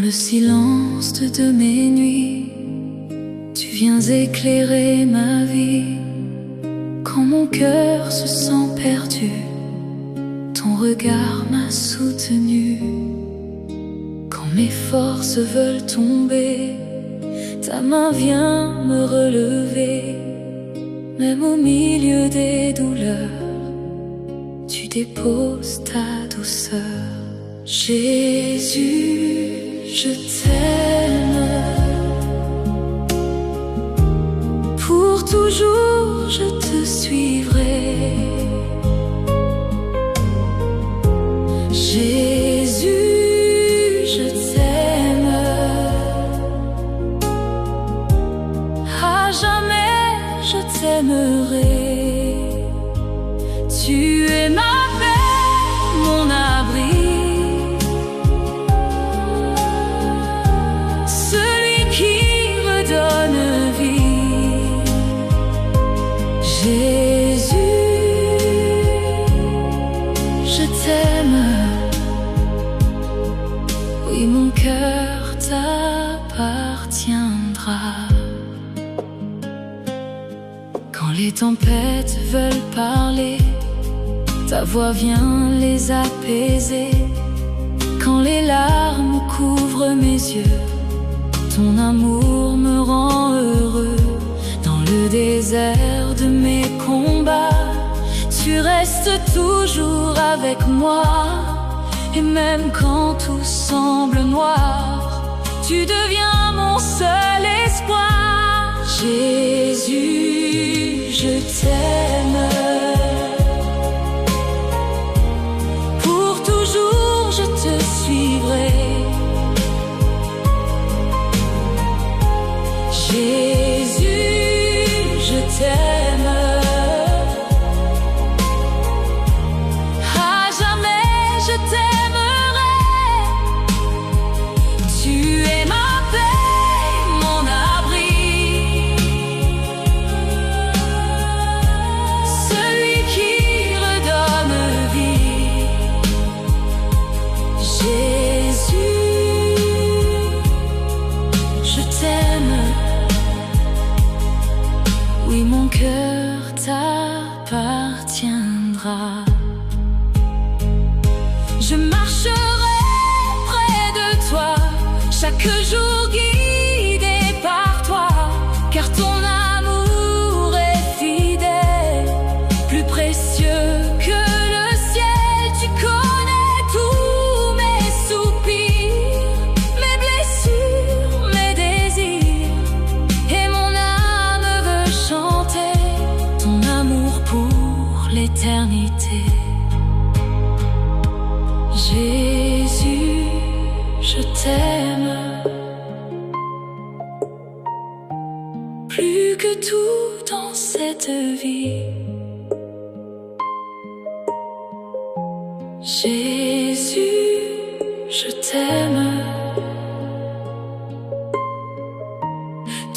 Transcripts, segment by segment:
le silence de mes nuits, tu viens éclairer ma vie. Quand mon cœur se sent perdu, ton regard m'a soutenu. Quand mes forces veulent tomber, ta main vient me relever. Même au milieu des douleurs, tu déposes ta douceur. Jésus, je t'aime. Pour toujours je te suivrai. Jésus, je t'aime. À jamais je t'aimerai. Tu es ma paix, mon abri. Celui qui redonne vie. Jésus, je t'aime. Oui, mon cœur t'appartiendra. Quand les tempêtes veulent parler, ta voix vient les apaiser. Quand les larmes couvrent mes yeux, ton amour me rend heureux. Dans le désert de mes combats, tu restes toujours avec moi. Et même quand tout semble noir, tu deviens mon seul espoir. Jésus, je t'aime. Pour toujours je te suivrai. Jésus, je t'aime. À jamais je t'aimerai. Tu es ma paix, mon abri. Celui qui redonne vie. Jésus, je t'aime. Oui, mon cœur t'appartiendra. Je marcherai près de toi, chaque jour guidé par toi, car ton amour est fidèle, plus précieux que le ciel. Tu connais tous mes soupirs, mes blessures, mes désirs, et mon âme veut chanter ton amour pour l'éternité. Jésus, je t'aime. Plus que tout dans cette vie. Jésus, je t'aime.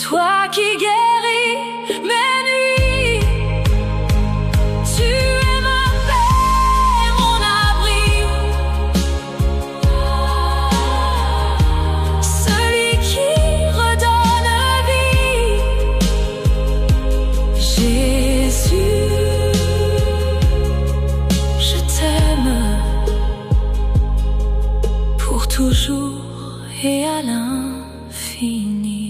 Toi qui guéris mes nuits, tu es ma paix, mon abri. Celui qui redonne vie. Jésus, je t'aime. Pour toujours et à l'infini.